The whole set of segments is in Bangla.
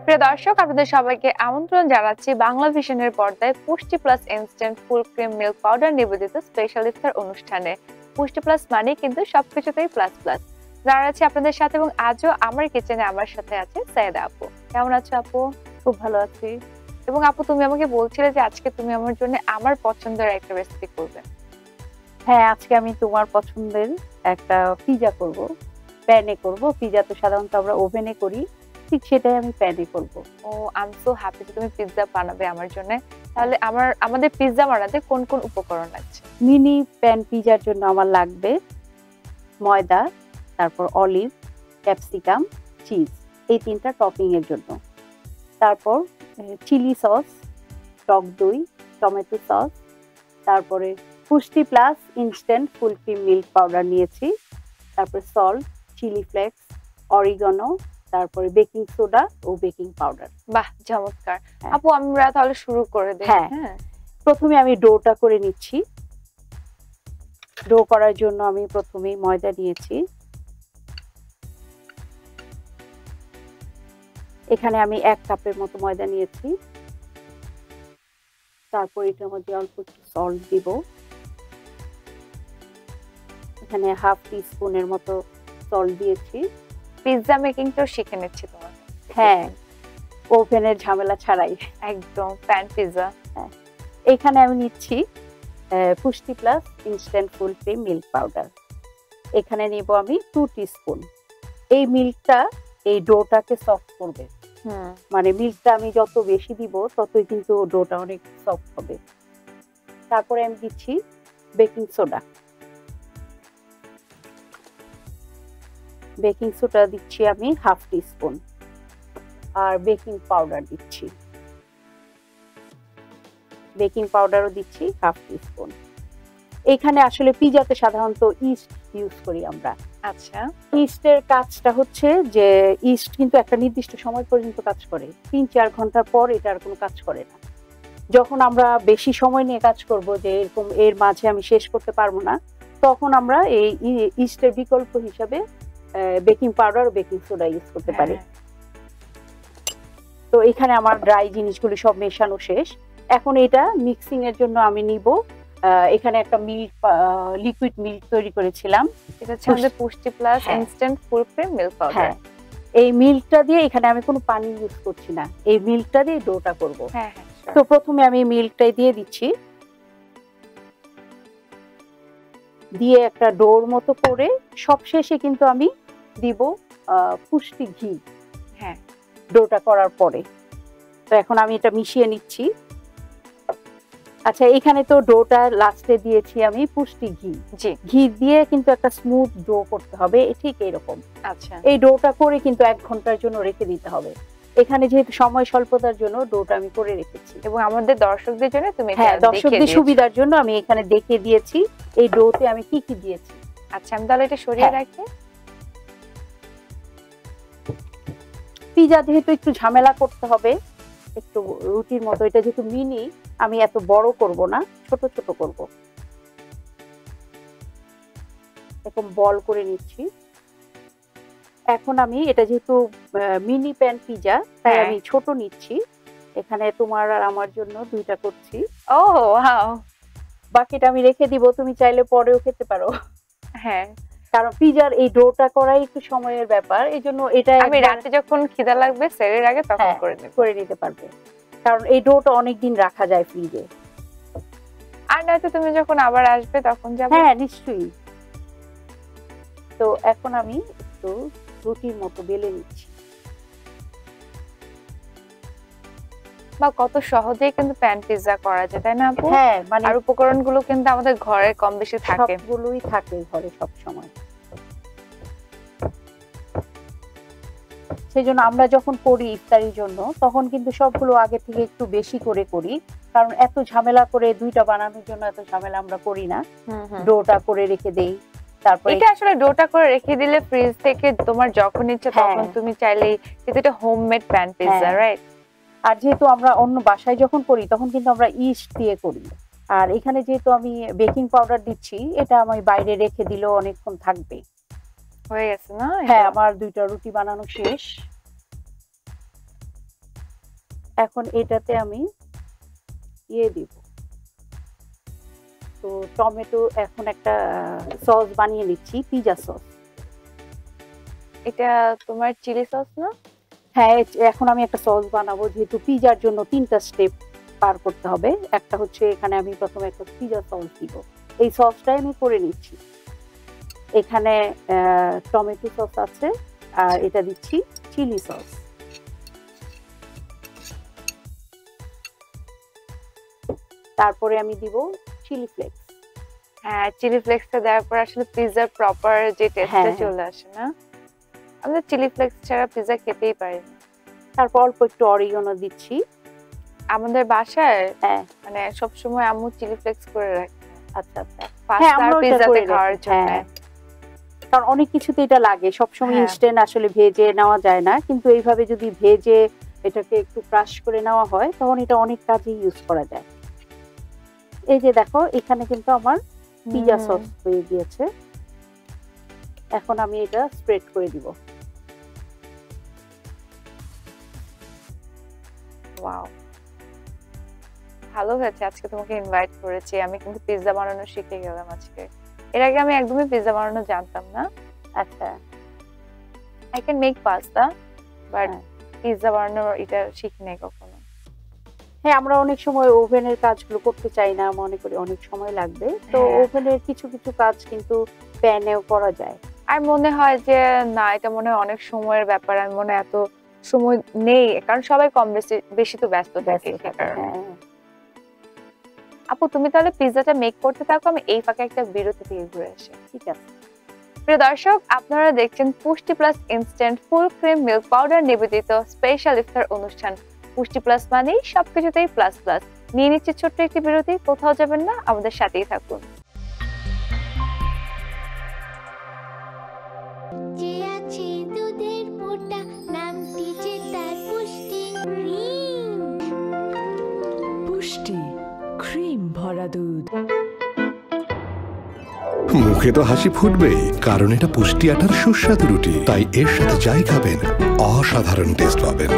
প্রিয় দর্শক, আপনাদের সবাইকে আমন্ত্রণ জানাচ্ছি বাংলা ভিশনের পর্দায় পুষ্টি plus instant full cream milk powder নিবেদিত স্পেশাল ইফতার অনুষ্ঠানে। পুষ্টি প্লাস মানে কিন্তু সবকিছুতেই প্লাস প্লাস। যারা আছে আপনাদের সাথে, এবং আজও আমার কিচেনে আমার সাথে আছে সায়েদা আপু। কেমন আছো আপু? খুব ভালো আছি। এবং আপু, তুমি আমাকে বলছিলে যে আজকে তুমি আমার জন্য আমার পছন্দের একটা রেসিপি করবে। হ্যাঁ, আজকে আমি তোমার পছন্দের একটা পিজা করব, প্যানে করব। পিজা তো সাধারণত আমরা ওভেনে করি, ঠিক সেটাই আমি প্যানে করব। ও, আই এম সো হ্যাপি যে তুমি পিৎজা বানাবে আমার জন্য। তাহলে আমাদের পিৎজা বানাতে কোন কোন উপকরণ লাগছে? মিনি প্যান পিজার জন্য আমার লাগবে ময়দা, তারপর অলিভ, ক্যাপসিকাম, চিজ, এই তিনটা টপিং এর জন্য। তারপর চিলি সস, টক দই, টমেটো সস, তারপরে পুষ্টি plus instant full cream milk powder নিয়েছি, তারপর সল্ট, চিলি ফ্লেক্স, অরিগানো, তারপরে বেকিং সোডা ও বেকিং পাউডার। বাহ, চমৎকার। আপু, আমরা তাহলে শুরু করে দেই। হ্যাঁ, প্রথমে আমি ডোটা করে নিচ্ছি। ডো করার জন্য আমি প্রথমে ময়দা নিয়েছি। এখানে আমি 1 কাপের মতো ময়দা নিয়েছি। তারপর এটার মধ্যে অল্প একটু সল্ট দিব। এখানে হাফ টিস্পুনের মতো সল্ট দিয়েছি। পিৎজা মেকিং তো শিখে নিচ্ছি তোমার। হ্যাঁ, ওভেনের ঝামেলা ছাড়াই একদম প্যান পিৎজা। হ্যাঁ, এখানে আমি নিচ্ছি পুষ্টি plus instant full cream milk powder. এখানে নিব আমি 2 টিস্পুন। এই মিল্কটা এই ডোটাকে সফট করবে। মানে মিল্কটা আমি যত বেশি দিব ততই কিন্তু ডোটা অনেক সফট হবে। তারপরে আমি দিচ্ছি বেকিং সোডা। বেকিং সোডা দিচ্ছি আমি হাফ টিস্পুন। আর বেকিং পাউডার দিচ্ছি। বেকিং পাউডারও দিচ্ছি হাফ টিস্পুন। এখানে আসলে পিজাতে সাধারণত ইস্ট ইউজ করি আমরা। আচ্ছা, ইস্টের কাজটা হচ্ছে যে ইস্ট কিন্তু একটা নির্দিষ্ট সময় পর্যন্ত কাজ করে, 3-4 ঘন্টার পর এটা আর কোনো কাজ করে না। যখন আমরা বেশি সময় নিয়ে কাজ করব, যে এরকম এর মাঝে আমি শেষ করতে পারবো না, তখন আমরা এই ইস্টের বিকল্প হিসাবে বেকিং পাউডার ও বেকিং সোডা ইউজ করতে পারি। তো এখানে আমার ড্রাই জিনিসগুলো সব মেশানো শেষ। এখন এটা মিক্সিং এর জন্য আমি নিব। এখানে একটা মিল্ক লিকুইড মিল্ক তৈরি করেছিলাম। এটা হচ্ছে আমাদের পুষ্টি plus instant full cream milk powder. এই মিল্কটা দিয়ে, এখানে আমি কোনো পানি ইউজ করছি না, এই মিল্কটা দিয়ে ডোটা করব। তো প্রথমে আমি মিল্কটাই দিয়ে দিচ্ছি, দিয়ে একটা ডোর মতো করে সবশেষে কিন্তু আমি দিব পুষ্টি ঘি। হ্যাঁ, ডোটা করার পরে। তো এখন আমি এটা মিশিয়ে নিচ্ছি। আচ্ছা, এখানে তো ডোটা লাস্টে দিয়েছি আমি পুষ্টি ঘি। ঘি দিয়ে কিন্তু একটা স্মুথ ডো করতে হবে, ঠিক এরকম। আচ্ছা, এই ডোটা করে কিন্তু 1 ঘন্টার জন্য রেখে দিতে হবে। এখানে যেহেতু সময় স্বল্পতার জন্য ডোটা আমি করে রেখেছি, এবং আমাদের দর্শকদের জন্য তুমি দর্শকদের সুবিধার জন্য আমি এখানে দেখিয়ে দিয়েছি এই ডোতে আমি কি কি দিয়েছি। আচ্ছা, আমি তাহলে এটা সরিয়ে রাখি। পিজা যেহেতু একটু ঝামেলা করতে হবে, একটু রুটির মতো, এটা যেহেতু মিনি, আমি এত বড় করব না, ছোট ছোট করব। এরকম বল করে নিচ্ছি। এখন আমি এটা যেহেতু মিনি প্যান পিজা, তাই আমি ছোট নিচ্ছি। এখানে তোমার আর আমার জন্য 2টা করছি। ও ওয়াও, বাকিটা আমি রেখে দিব, তুমি চাইলে পরেও খেতে পারো। হ্যাঁ, কারণ পিজার এই ডোটা করাই একটু সময়ের ব্যাপার, এইজন্য এটা আমি রাতে যখন খিদা লাগবে সেরের আগে তখন করে নিতে পারবে। কারণ এই ডোটা অনেক দিন রাখা যায় ফ্রিজে। আর নয়তো তুমি যখন আবার আসবে তখন যাবে। হ্যাঁ, নিশ্চয়ই। তো এখন আমি একটু রুটির মতো বেলে নিচ্ছি। বা কত সহজেই কিন্তু প্যান পিৎজা করা যায়, তাই না আপু? হ্যাঁ, মানে আর উপকরণগুলো কিন্তু আমাদের ঘরে কম বেশি থাকে, সবগুলোই থাকে ঘরে সব সময়। সেজন্য আমরা যখন করি ইফতারির জন্য, তখন কিন্তু সবগুলো আগে থেকে একটু বেশি করে করি, কারণ এত ঝামেলা করে 2টা বানানোর জন্য এত ঝামেলা আমরা করি না। ডোটা করে রেখে দেই। তারপর এটা আসলে ডোটা করে রেখে দিলে ফ্রিজ থেকে তোমার যখন ইচ্ছে তখন তুমি চাইলেই, এটা হোমমেড প্যান পিৎজা, রাইট? আর যেহেতু আমরা অন্য বাসায় যখন করি তখন কিন্তু আমরা ইস্ট দিয়ে করি, আর এখানে যেহেতু আমি বেকিং পাউডার দিচ্ছি, এটা আমি বাইরে রেখে দিলেও অনেকক্ষণ থাকবে। হয়ে গেছে না? হ্যাঁ, আমার 2টা রুটি বানানো শেষ। এখন এটাতে আমি দিব, তো টমেটো এখন একটা সস বানিয়ে নিচ্ছি, পিৎজা সস। এটা তোমার চিলি সস না? হ্যাঁ, এখন আমি একটা সস বানাবো, যেহেতু পিৎজার জন্য 3টা স্টেপ পার করতে হবে। একটা হচ্ছে এখানে আমি প্রথমে একটা পিৎজা সস দিব, এই সসটাই আমি করে নিচ্ছি। এখানে টমেটো সস আছে, আর এটা দিচ্ছি চিলি সস। তারপরে আমি দিব চিলি ফ্লেক্স। হ্যাঁ, চিলি ফ্লেক্সটা দেওয়ার পর আসলে পিৎজার প্রপার যে টেস্টটা হ্যাঁ। চলে আসে না? আমরা চিলি ফ্লেক্স ছাড়া পিৎজা খেতেই পারি না। তারপর অল্প একটু অরিগানো দিচ্ছি। আমাদের বাসায় হ্যাঁ। মানে সবসময় আম্মু চিলি ফ্লেক্স করে রাখে। আচ্ছা আচ্ছা। পাস্তা আর আমরাও এটা পিৎজাতে করে খাওয়ার রাখি। জন্য। হ্যাঁ, কারণ অনেক কিছুতে এটা লাগে, সবসময় হ্যাঁ। ইনস্ট্যান্ট আসলে ভেজে নেওয়া যায় না, কিন্তু এইভাবে যদি ভেজে এটাকে একটু ক্রাশ করে নেওয়া হয় তখন এটা অনেক কাজে ইউজ করা যায়। এই যে দেখো, এখানে কিন্তু আমার পিৎজা সস হয়ে গিয়েছে। এখন আমি এটা স্প্রেড করে দিব। ওয়াও, ভালো হয়েছে আজকে তোমাকে ইনভাইট করেছি। আমি কিন্তু পিৎজা বানানো শিখে গেলাম আজকে। এর আগে আমি একদমই পিৎজা বানানো জানতাম না। আচ্ছা। I can make pasta, but pizza বানানো এটা শিখি নাই কখনো। হ্যাঁ, আমরা অনেক সময় ওভেনের কাজগুলো করতে চাই না, মনে করি অনেক সময় লাগবে, তো হ্যাঁ। ওভেনের কিছু কিছু কাজ কিন্তু প্যানেও করা যায়। আর মনে হয় যে না, এটা মনে হয় অনেক সময়ের ব্যাপার। আমি মনে হয় এত সময় নেই, কারণ সবাই কম বেশি বেশি তো ব্যস্ত থাকে। হ্যাঁ। আপু, তুমি তাহলে পিৎজাটা মেক করতে থাকো, আমি এই ফাঁকে একটা বিরতি থেকে ঘুরে আসি। ঠিক আছে। প্রিয় দর্শক, আপনারা দেখছেন পুষ্টি plus instant full cream milk powder নিবেদিত স্পেশাল ইফতার অনুষ্ঠান। পুষ্টি প্লাস মানেই সবকিছুতেই প্লাস প্লাস। নিয়ে নিচ্ছে ছোট্ট একটি বিরতি, কোথাও যাবেন না, আমাদের সাথেই থাকুন। যে আছে দুধের ফোঁটা, নামটি যে তার পুষ্টি ক্রিম। পুষ্টি ক্রিম ভরা দুধ। মুখে তো হাসি ফুটবেই, কারণ এটা পুষ্টি আটার সুস্বাদু রুটি, তাই এর সাথে যাই খাবেন অসাধারণ টেস্ট পাবেন।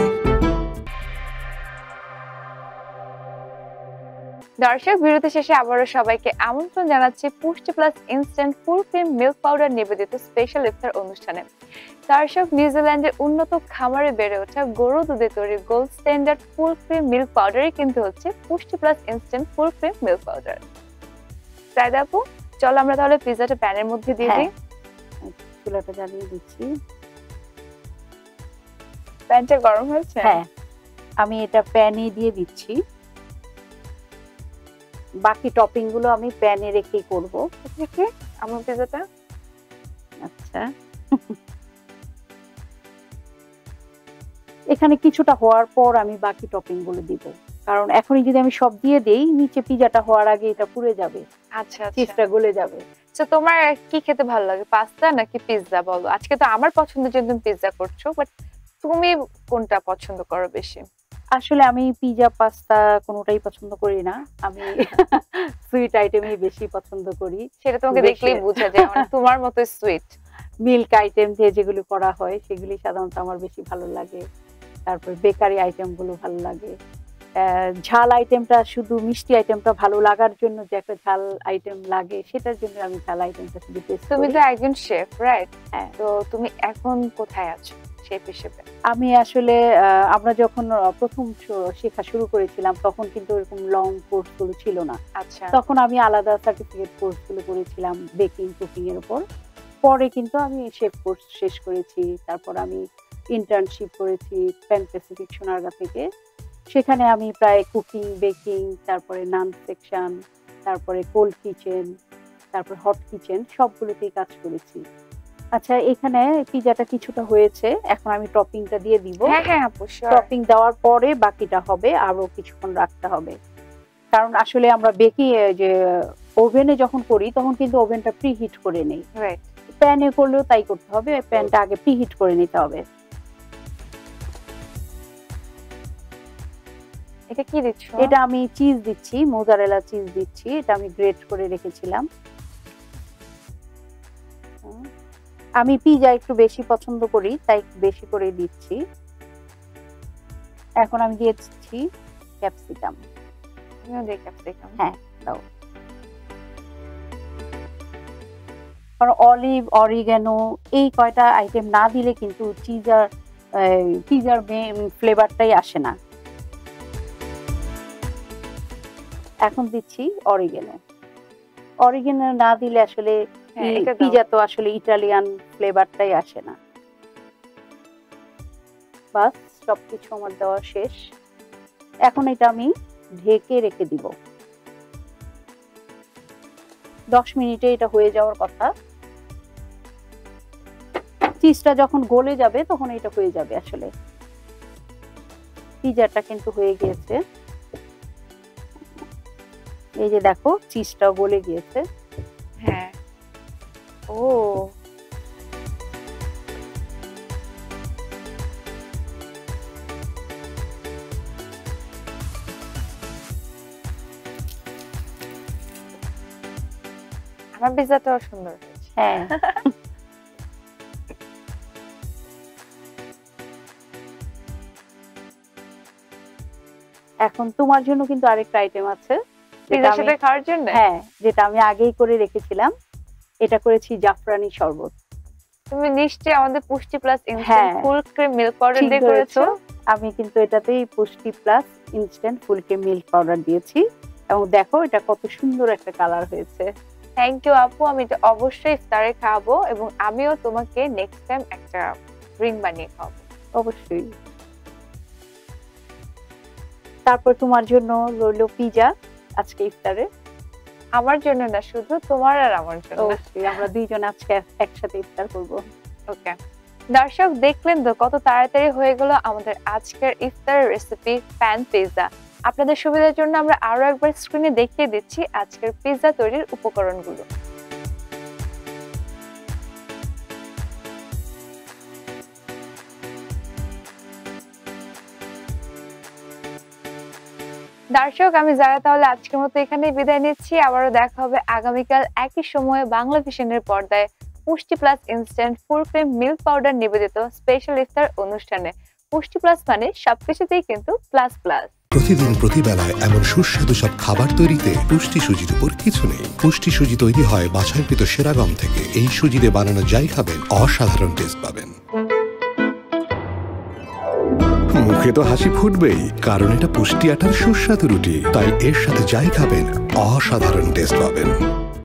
দর্শক, বিরতি শেষে আবারও সবাইকে আমন্ত্রণ জানাচ্ছি পুষ্টি plus instant full cream milk powder নিবেদিত স্পেশাল ইফতার অনুষ্ঠানে। দর্শক, নিউজিল্যান্ডের উন্নত খামারে বেড়ে ওঠা গরু দুধে তৈরি gold standard full cream milk পাউডারই কিন্তু হচ্ছে Pushti plus instant full cream milk powder. তাই আপু, চলো আমরা তাহলে পিৎজাটা প্যানের মধ্যে দিয়ে দিই। চুলাটা জ্বালিয়ে দিচ্ছি। প্যানটা গরম হয়েছে? হ্যাঁ, আমি এটা প্যানে দিয়ে দিচ্ছি। বাকি টপিং গুলো আমি প্যানে রেখেই করব। আমার পিৎজাটা আচ্ছা, এখানে কিছুটা হওয়ার পর আমি বাকি টপিং গুলো দিব, কারণ এখনই যদি আমি সব দিয়ে দেই নিচে পিৎজাটা হওয়ার আগে এটা পুড়ে যাবে, আচ্ছা চিজটা গলে যাবে। তো তোমার কি খেতে ভালো লাগে, পাস্তা নাকি পিৎজা? বলো। আজকে তো আমার পছন্দের জন্য তুমি পিৎজা করছো, বাট তুমি কোনটা পছন্দ করো বেশি? আসলে আমি পিৎজা পাস্তা কোনোটাই পছন্দ করি না, আমি সুইট আইটেমই বেশি পছন্দ করি। সেটা তোমাকে দেখলেই বোঝা যায়, মানে তোমার মতো সুইট। মিল্ক আইটেম দিয়ে যেগুলো করা হয় সেগুলি সাধারণত আমার বেশি ভালো লাগে। তারপর বেকারি আইটেম গুলো ভালো লাগে। ঝাল আইটেমটা, শুধু মিষ্টি আইটেমটা ভালো লাগার জন্য যে একটা ঝাল আইটেম লাগে, সেটার জন্য আমি ঝাল আইটেমটা শুধু টেস্ট করি। তুমি তো একজন শেফ, রাইট? হ্যাঁ। তো তুমি এখন কোথায় আছো শেফ হিসেবে? আমি আসলে আমরা যখন প্রথম শেখা শুরু করেছিলাম তখন কিন্তু এরকম লং কোর্স গুলো ছিল না। আচ্ছা। তখন আমি আলাদা সার্টিফিকেট কোর্স গুলো করেছিলাম বেকিং কুকিং এর উপর। পরে কিন্তু আমি শেফ কোর্স শেষ করেছি। তারপর আমি ইন্টার্নশিপ করেছি প্যান প্যাসিফিক সোনারগাঁ থেকে। সেখানে আমি প্রায় কুকিং, বেকিং, তারপরে নান সেকশন, তারপরে কোল্ড কিচেন, তারপর হট কিচেন সবগুলোতেই কাজ করেছি। আচ্ছা, এখানে পিৎজাটা কিছুটা হয়েছে, এখন আমি টপিংটা দিয়ে দিব। হ্যাঁ হ্যাঁ আপু, sure. টপিং দেওয়ার পরে বাকিটা হবে, আরো কিছুক্ষণ রাখতে হবে, কারণ আসলে আমরা বেকিং যে ওভেনে যখন করি তখন কিন্তু ওভেনটা প্রি হিট করে নেই। রাইট। প্যানে করলেও তাই করতে হবে, প্যানটা আগে প্রি হিট করে নিতে হবে। এটা কি দিচ্ছ? এটা আমি চিজ দিচ্ছি, মোজারেলা চিজ দিচ্ছি, এটা আমি গ্রেট করে রেখেছিলাম। আমি পিৎজা একটু বেশি পছন্দ করি তাই বেশি করে দিচ্ছি। এখন আমি দিয়েছি ক্যাপসিকাম। আমিও দিই ক্যাপসিকাম। হ্যাঁ দাও। কারণ অলিভ, অরিগ্যানো এই কয়টা আইটেম না দিলে কিন্তু পিজার ফ্লেভারটাই আসে না। এখন দিচ্ছি অরিগ্যানো। অরিগ্যানো না দিলে আসলে হ্যাঁ, এটা দাও। পিজা তো আসলে ইটালিয়ান ফ্লেভারটাই আসে না। বাস সবকিছু আমার দেওয়া শেষ। এখন এটা আমি ঢেকে রেখে দিব। 10 মিনিটে এটা হয়ে যাওয়ার কথা। চিজটা যখন গলে যাবে তখন এটা হয়ে যাবে। আসলে পিজাটা কিন্তু হয়ে গিয়েছে। এই যে দেখো চিজটাও গলে গিয়েছে। হ্যাঁ। ও আমার পিজাটাও সুন্দর হয়েছে। হ্যাঁ এখন তোমার জন্য কিন্তু আরেকটা আইটেম আছে, যেটা পিজার আমি সাথে খাওয়ার জন্য? হ্যাঁ যেটা আমি আগেই করে রেখেছিলাম। এটা করেছি জাফরানি শরবত। তুমি নিশ্চয়ই আমাদের পুষ্টি প্লাস হ্যাঁ, instant full cream milk powder ঠিক দিয়ে ধরেছো। করেছো। আমি কিন্তু এটাতেই পুষ্টি plus instant full cream milk powder দিয়েছি এবং দেখো এটা কত সুন্দর একটা কালার হয়েছে। থ্যাংক ইউ আপু, আমি এটা অবশ্যই ইফতারে খাবো এবং আমিও তোমাকে নেক্সট টাইম একটা ড্রিঙ্ক বানিয়ে খাওয়াবো। অবশ্যই। তারপর তোমার জন্য রইলো পিজা আজকে ইফতারে। আমার জন্য না, শুধু তোমার আর আমার জন্য। অবশ্যই আমরা দুইজন আজকে একসাথে ইফতার করব। ওকে দর্শক, দেখলেন তো কত তাড়াতাড়ি হয়ে গেল আমাদের আজকের ইফতার রেসিপি প্যান পিৎজা। আপনাদের সুবিধার জন্য আমরা আরো একবার স্ক্রিনে দেখিয়ে দিচ্ছি আজকের পিৎজা তৈরির উপকরণগুলো। দর্শক আমি যারা, তাহলে আজকের মতো এখানেই বিদায় নিচ্ছি। আবারও দেখা হবে আগামীকাল একই সময়ে বাংলা ভিশনের পর্দায় পুষ্টি plus instant full cream milk powder নিবেদিত স্পেশাল ইফতার অনুষ্ঠানে। পুষ্টি প্লাস মানে সবকিছুতেই কিন্তু প্লাস প্লাস। প্রতিদিন প্রতিবেলায় এমন সুস্বাদু সব খাবার তৈরিতে পুষ্টি সুজির উপর কিছু নেই। পুষ্টি সুজি তৈরি হয় বাছাইকৃত সেরা গম থেকে। এই সুজিতে বানানো যাই খাবেন অসাধারণ টেস্ট পাবেন। মুখে তো হাসি ফুটবেই, কারণ এটা পুষ্টি আটার সুস্বাদু রুটি। তাই এর সাথে যাই খাবেন অসাধারণ টেস্ট পাবেন।